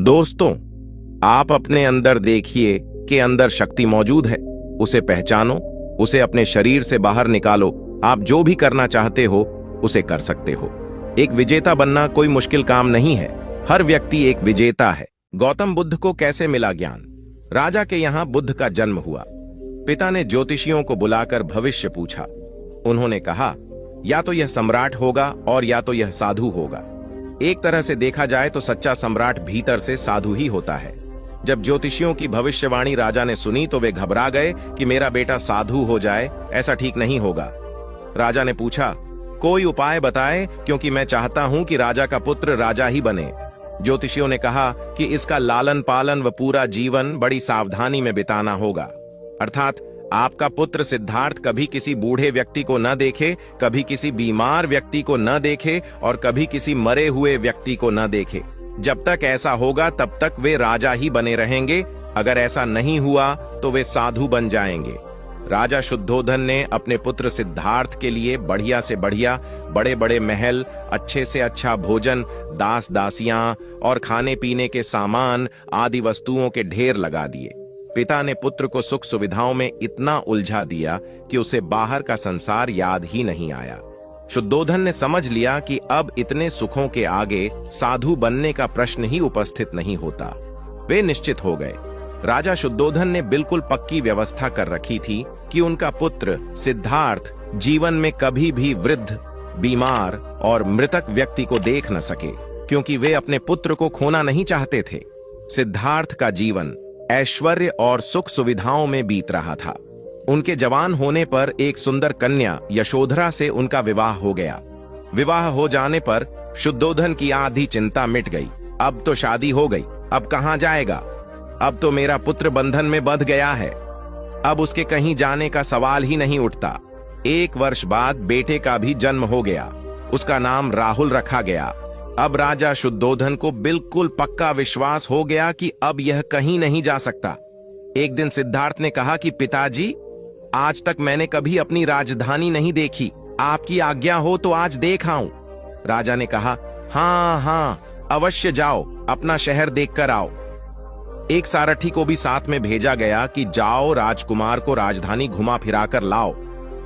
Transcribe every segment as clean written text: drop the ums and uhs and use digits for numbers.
दोस्तों, आप अपने अंदर देखिए कि अंदर शक्ति मौजूद है। उसे पहचानो, उसे अपने शरीर से बाहर निकालो। आप जो भी करना चाहते हो उसे कर सकते हो। एक विजेता बनना कोई मुश्किल काम नहीं है। हर व्यक्ति एक विजेता है। गौतम बुद्ध को कैसे मिला ज्ञान? राजा के यहां बुद्ध का जन्म हुआ। पिता ने ज्योतिषियों को बुलाकर भविष्य पूछा। उन्होंने कहा, या तो यह सम्राट होगा और या तो यह साधु होगा। एक तरह से देखा जाए तो सच्चा सम्राट भीतर से साधु ही होता है। जब ज्योतिषियों की भविष्यवाणी राजा ने सुनी तो वे घबरा गए कि मेरा बेटा साधु हो जाए, ऐसा ठीक नहीं होगा। राजा ने पूछा, कोई उपाय बताए, क्योंकि मैं चाहता हूं कि राजा का पुत्र राजा ही बने। ज्योतिषियों ने कहा कि इसका लालन पालन व पूरा जीवन बड़ी सावधानी में बिताना होगा। अर्थात आपका पुत्र सिद्धार्थ कभी किसी बूढ़े व्यक्ति को न देखे, कभी किसी बीमार व्यक्ति को न देखे और कभी किसी मरे हुए व्यक्ति को न देखे। जब तक ऐसा होगा तब तक वे राजा ही बने रहेंगे। अगर ऐसा नहीं हुआ तो वे साधु बन जाएंगे। राजा शुद्धोधन ने अपने पुत्र सिद्धार्थ के लिए बढ़िया से बढ़िया बड़े बड़े महल, अच्छे से अच्छा भोजन, दास दासियां और खाने पीने के सामान आदि वस्तुओं के ढेर लगा दिए। पिता ने पुत्र को सुख सुविधाओं में इतना उलझा दिया कि उसे बाहर का संसार याद ही नहीं आया। शुद्धोधन ने समझ लिया कि अब इतने सुखों के आगे साधु बनने का प्रश्न ही उपस्थित नहीं होता। वे निश्चित हो गए। राजा शुद्धोधन ने बिल्कुल पक्की व्यवस्था कर रखी थी कि उनका पुत्र सिद्धार्थ जीवन में कभी भी वृद्ध, बीमार और मृतक व्यक्ति को देख न सके, क्योंकि वे अपने पुत्र को खोना नहीं चाहते थे। सिद्धार्थ का जीवन ऐश्वर्य और सुख सुविधाओं में बीत रहा था। उनके जवान होने पर एक सुंदर कन्या यशोधरा से उनका विवाह हो गया। विवाह हो जाने पर शुद्धोधन की आधी चिंता मिट गई। अब तो शादी हो गई, अब कहां जाएगा? अब तो मेरा पुत्र बंधन में बंध गया है। अब उसके कहीं जाने का सवाल ही नहीं उठता। 1 वर्ष बाद बेटे का भी जन्म हो गया। उसका नाम राहुल रखा गया। अब राजा शुद्धोधन को बिल्कुल पक्का विश्वास हो गया कि अब यह कहीं नहीं जा सकता। एक दिन सिद्धार्थ ने कहा कि पिताजी, आज तक मैंने कभी अपनी राजधानी नहीं देखी। आपकी आज्ञा हो तो आज देख आऊं। राजा ने कहा, हाँ, अवश्य जाओ, अपना शहर देखकर आओ। एक सारथी को भी साथ में भेजा गया कि जाओ, राजकुमार को राजधानी घुमा फिरा कर लाओ।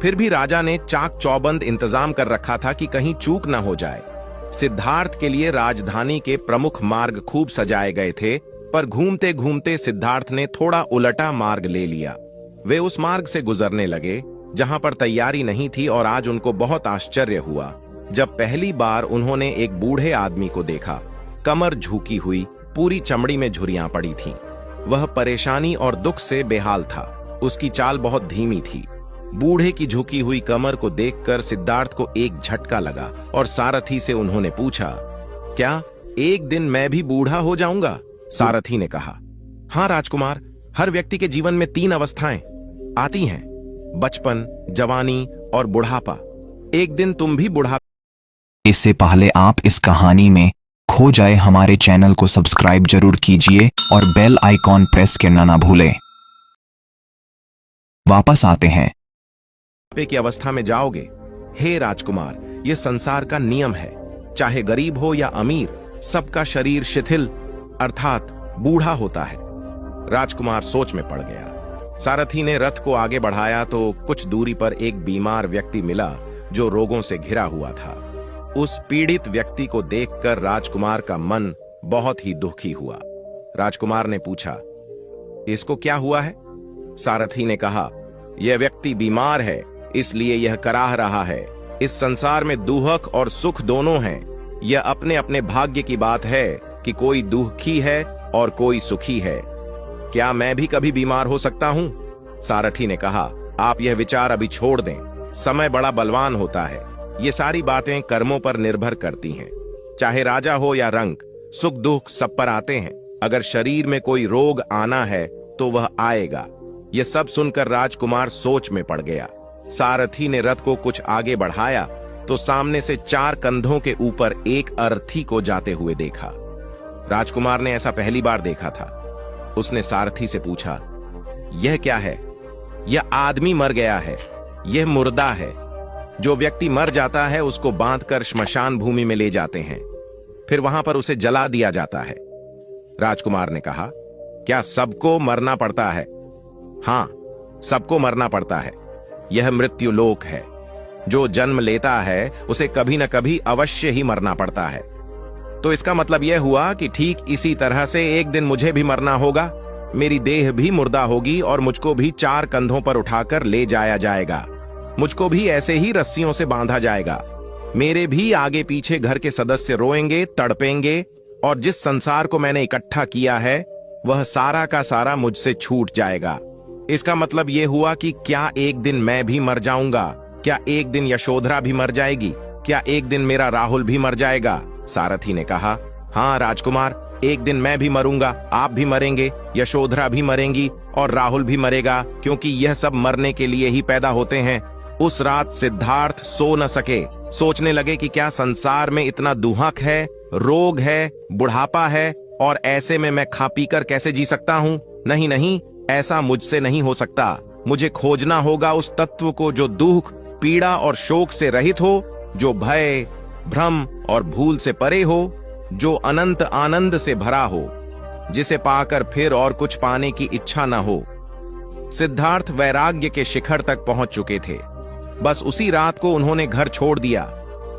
फिर भी राजा ने चाक चौबंद इंतजाम कर रखा था कि कहीं चूक न हो जाए। सिद्धार्थ के लिए राजधानी के प्रमुख मार्ग खूब सजाए गए थे, पर घूमते घूमते सिद्धार्थ ने थोड़ा उलटा मार्ग ले लिया। वे उस मार्ग से गुजरने लगे जहां पर तैयारी नहीं थी, और आज उनको बहुत आश्चर्य हुआ जब पहली बार उन्होंने एक बूढ़े आदमी को देखा। कमर झुकी हुई, पूरी चमड़ी में झुर्रियां पड़ी थीं। वह परेशानी और दुख से बेहाल था। उसकी चाल बहुत धीमी थी। बूढ़े की झुकी हुई कमर को देखकर सिद्धार्थ को एक झटका लगा और सारथी से उन्होंने पूछा, क्या एक दिन मैं भी बूढ़ा हो जाऊंगा? सारथी ने कहा, हाँ राजकुमार, हर व्यक्ति के जीवन में 3 अवस्थाएं आती हैं, बचपन, जवानी और बुढ़ापा। एक दिन तुम भी बुढ़ापा। इससे पहले आप इस कहानी में खो जाए हमारे चैनल को सब्सक्राइब जरूर कीजिए और बेल आइकॉन प्रेस करना ना भूलें। वापस आते हैं। की अवस्था में जाओगे। हे राजकुमार, यह संसार का नियम है। चाहे गरीब हो या अमीर, सबका शरीर शिथिल अर्थात बूढ़ा होता है। राजकुमार सोच में पड़ गया। सारथी ने रथ को आगे बढ़ाया तो कुछ दूरी पर एक बीमार व्यक्ति मिला जो रोगों से घिरा हुआ था। उस पीड़ित व्यक्ति को देखकर राजकुमार का मन बहुत ही दुखी हुआ। राजकुमार ने पूछा, इसको क्या हुआ है? सारथी ने कहा, यह व्यक्ति बीमार है, इसलिए यह कराह रहा है। इस संसार में दुख और सुख दोनों हैं। यह अपने अपने भाग्य की बात है कि कोई दुखी है और कोई सुखी है। क्या मैं भी कभी बीमार हो सकता हूं? सारथी ने कहा, आप यह विचार अभी छोड़ दें। समय बड़ा बलवान होता है। ये सारी बातें कर्मों पर निर्भर करती हैं। चाहे राजा हो या रंक, सुख दुख सब पर आते हैं। अगर शरीर में कोई रोग आना है तो वह आएगा। यह सब सुनकर राजकुमार सोच में पड़ गया। सारथी ने रथ को कुछ आगे बढ़ाया तो सामने से 4 कंधों के ऊपर एक अर्थी को जाते हुए देखा। राजकुमार ने ऐसा पहली बार देखा था। उसने सारथी से पूछा, यह क्या है? यह आदमी मर गया है, यह मुर्दा है। जो व्यक्ति मर जाता है उसको बांधकर श्मशान भूमि में ले जाते हैं, फिर वहां पर उसे जला दिया जाता है। राजकुमार ने कहा, क्या सबको मरना पड़ता है? हाँ, सबको मरना पड़ता है। यह मृत्यु लोक है। जो जन्म लेता है उसे कभी न कभी अवश्य ही मरना पड़ता है। तो इसका मतलब यह हुआ कि ठीक इसी तरह से एक दिन मुझे भी मरना होगा। मेरी देह भी मुर्दा होगी और मुझको भी 4 कंधों पर उठाकर ले जाया जाएगा। मुझको भी ऐसे ही रस्सियों से बांधा जाएगा। मेरे भी आगे पीछे घर के सदस्य रोएंगे, तड़पेंगे और जिस संसार को मैंने इकट्ठा किया है वह सारा का सारा मुझसे छूट जाएगा। इसका मतलब यह हुआ कि क्या एक दिन मैं भी मर जाऊंगा? क्या एक दिन यशोधरा भी मर जाएगी? क्या एक दिन मेरा राहुल भी मर जाएगा? सारथी ने कहा, हाँ राजकुमार, एक दिन मैं भी मरूंगा, आप भी मरेंगे, यशोधरा भी मरेंगी और राहुल भी मरेगा, क्योंकि यह सब मरने के लिए ही पैदा होते हैं। उस रात सिद्धार्थ सो न सके। सोचने लगे कि क्या संसार में इतना दुहक है, रोग है, बुढ़ापा है और ऐसे में मैं खा पीकर कैसे जी सकता हूँ? नहीं नहीं, ऐसा मुझसे नहीं हो सकता। मुझे खोजना होगा उस तत्व को जो दुख, पीड़ा और शोक से रहित हो, जो भय, भ्रम और भूल से परे हो, जो अनंत आनंद से भरा हो, जिसे पाकर फिर और कुछ पाने की इच्छा न हो। सिद्धार्थ वैराग्य के शिखर तक पहुंच चुके थे। बस उसी रात को उन्होंने घर छोड़ दिया।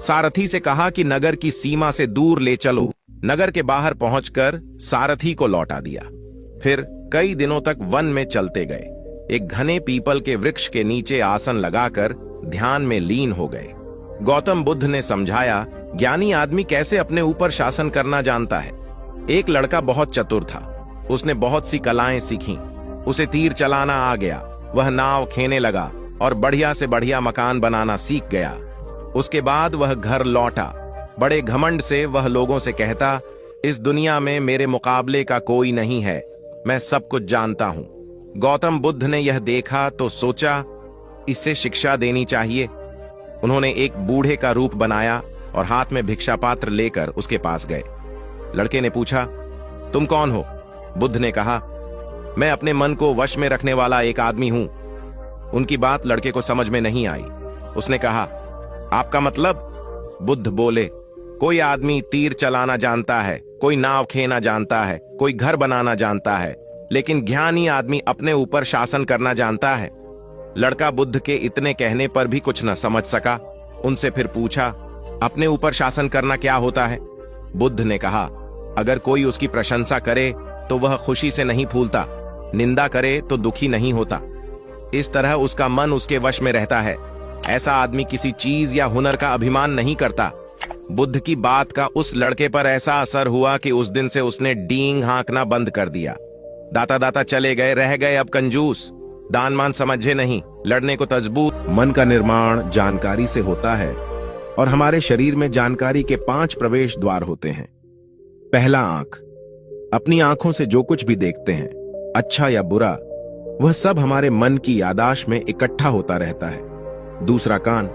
सारथी से कहा कि नगर की सीमा से दूर ले चलो। नगर के बाहर पहुंचकर सारथी को लौटा दिया। फिर कई दिनों तक वन में चलते गए। एक घने पीपल के वृक्ष के नीचे आसन लगाकर ध्यान में लीन हो गए। गौतम बुद्ध ने समझाया, ज्ञानी आदमी कैसे अपने ऊपर शासन करना जानता है। एक लड़का बहुत चतुर था। उसने बहुत सी कलाएं सीखी। उसे तीर चलाना आ गया। वह नाव खेने लगा और बढ़िया से बढ़िया मकान बनाना सीख गया। उसके बाद वह घर लौटा। बड़े घमंड से वह लोगों से कहता, इस दुनिया में मेरे मुकाबले का कोई नहीं है, मैं सब कुछ जानता हूं। गौतम बुद्ध ने यह देखा तो सोचा, इसे शिक्षा देनी चाहिए। उन्होंने एक बूढ़े का रूप बनाया और हाथ में भिक्षा पात्र लेकर उसके पास गए। लड़के ने पूछा, तुम कौन हो? बुद्ध ने कहा, मैं अपने मन को वश में रखने वाला एक आदमी हूं। उनकी बात लड़के को समझ में नहीं आई। उसने कहा, आपका मतलब? बुद्ध बोले, कोई आदमी तीर चलाना जानता है, कोई नाव खेना जानता है, कोई घर बनाना जानता है, लेकिन ज्ञानी आदमी अपने ऊपर शासन करना जानता है। लड़का बुद्ध के इतने कहने पर भी कुछ न समझ सका। उनसे फिर पूछा, अपने ऊपर शासन करना क्या होता है? बुद्ध ने कहा, अगर कोई उसकी प्रशंसा करे तो वह खुशी से नहीं फूलता, निंदा करे तो दुखी नहीं होता। इस तरह उसका मन उसके वश में रहता है। ऐसा आदमी किसी चीज या हुनर का अभिमान नहीं करता। बुद्ध की बात का उस लड़के पर ऐसा असर हुआ कि उस दिन से उसने डींग हाँकना बंद कर दिया। दाता दाता चले गए, रह गए अब कंजूस। दान मान समझे नहीं, लड़ने को तजबूत। मन का निर्माण जानकारी से होता है और हमारे शरीर में जानकारी के 5 प्रवेश द्वार होते हैं। पहला, आंख। अपनी आंखों से जो कुछ भी देखते हैं, अच्छा या बुरा, वह सब हमारे मन की यादाश्त में इकट्ठा होता रहता है। दूसरा, कान।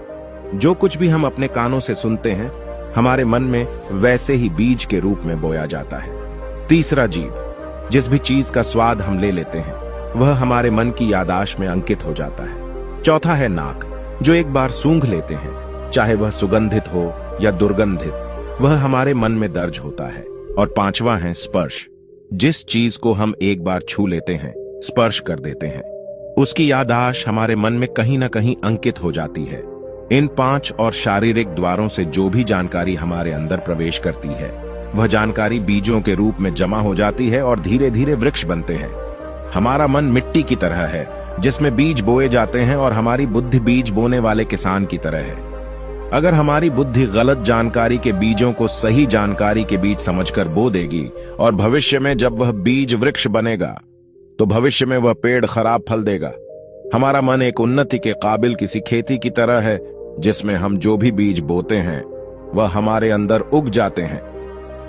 जो कुछ भी हम अपने कानों से सुनते हैं, हमारे मन में वैसे ही बीज के रूप में बोया जाता है। तीसरा, जीभ। जिस भी चीज का स्वाद हम ले लेते हैं वह हमारे मन की यादाश्त में अंकित हो जाता है। चौथा है नाक। जो एक बार सूंघ लेते हैं, चाहे वह सुगंधित हो या दुर्गंधित, वह हमारे मन में दर्ज होता है। और पांचवा है स्पर्श। जिस चीज को हम एक बार छू लेते हैं, स्पर्श कर देते हैं, उसकी यादाश्त हमारे मन में कहीं ना कहीं अंकित हो जाती है। इन 5 और शारीरिक द्वारों से जो भी जानकारी हमारे अंदर प्रवेश करती है, वह जानकारी बीजों के रूप में जमा हो जाती है और धीरे धीरे वृक्ष बनते हैं। हमारा मन मिट्टी की तरह है जिसमें बीज बोए जाते हैं और हमारी बुद्धि बीज बोने वाले किसान की तरह है। अगर हमारी बुद्धि गलत जानकारी के बीजों को सही जानकारी के बीज समझकर बो देगी और भविष्य में जब वह बीज वृक्ष बनेगा तो भविष्य में वह पेड़ खराब फल देगा। हमारा मन एक उन्नति के काबिल किसी खेती की तरह है जिसमें हम जो भी बीज बोते हैं वह हमारे अंदर उग जाते हैं।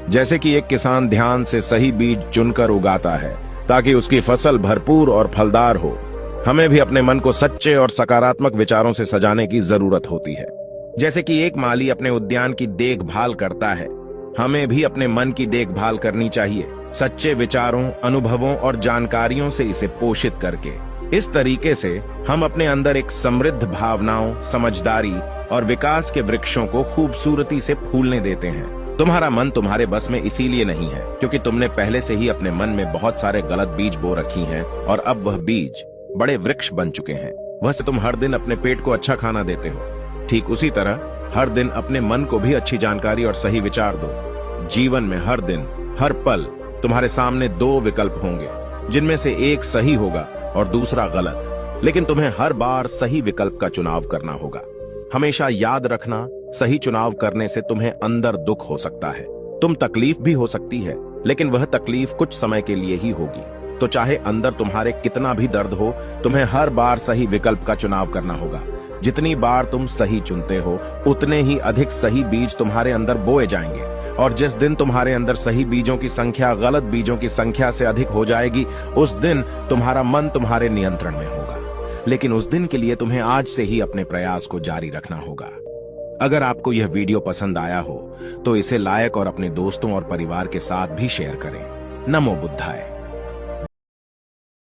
जैसे कि एक किसान ध्यान से सही बीज चुनकर उगाता है ताकि उसकी फसल भरपूर और फलदार हो, हमें भी अपने मन को सच्चे और सकारात्मक विचारों से सजाने की जरूरत होती है। जैसे कि एक माली अपने उद्यान की देखभाल करता है, हमें भी अपने मन की देखभाल करनी चाहिए, सच्चे विचारों, अनुभवों और जानकारियों से इसे पोषित करके। इस तरीके से हम अपने अंदर एक समृद्ध भावनाओं, समझदारी और विकास के वृक्षों को खूबसूरती से फूलने देते हैं। तुम्हारा मन तुम्हारे बस में इसीलिए नहीं है क्योंकि तुमने पहले से ही अपने मन में बहुत सारे गलत बीज बो रखी हैं और अब वह बीज बड़े वृक्ष बन चुके हैं। वह से तुम हर दिन अपने पेट को अच्छा खाना देते हो, ठीक उसी तरह हर दिन अपने मन को भी अच्छी जानकारी और सही विचार दो। जीवन में हर दिन हर पल तुम्हारे सामने दो विकल्प होंगे, जिनमें से एक सही होगा और दूसरा गलत, लेकिन तुम्हें हर बार सही विकल्प का चुनाव करना होगा। हमेशा याद रखना, सही चुनाव करने से तुम्हें अंदर दुख हो सकता है, तुम तकलीफ भी हो सकती है, लेकिन वह तकलीफ कुछ समय के लिए ही होगी। तो चाहे अंदर तुम्हारे कितना भी दर्द हो, तुम्हें हर बार सही विकल्प का चुनाव करना होगा। जितनी बार तुम सही चुनते हो, उतने ही अधिक सही बीज तुम्हारे अंदर बोए जाएंगे, और जिस दिन तुम्हारे अंदर सही बीजों की संख्या गलत बीजों की संख्या से अधिक हो जाएगी, उस दिन तुम्हारा मन तुम्हारे नियंत्रण में होगा। लेकिन उस दिन के लिए तुम्हें आज से ही अपने प्रयास को जारी रखना होगा। अगर आपको यह वीडियो पसंद आया हो तो इसे लाइक और अपने दोस्तों और परिवार के साथ भी शेयर करें। नमो बुद्धाय।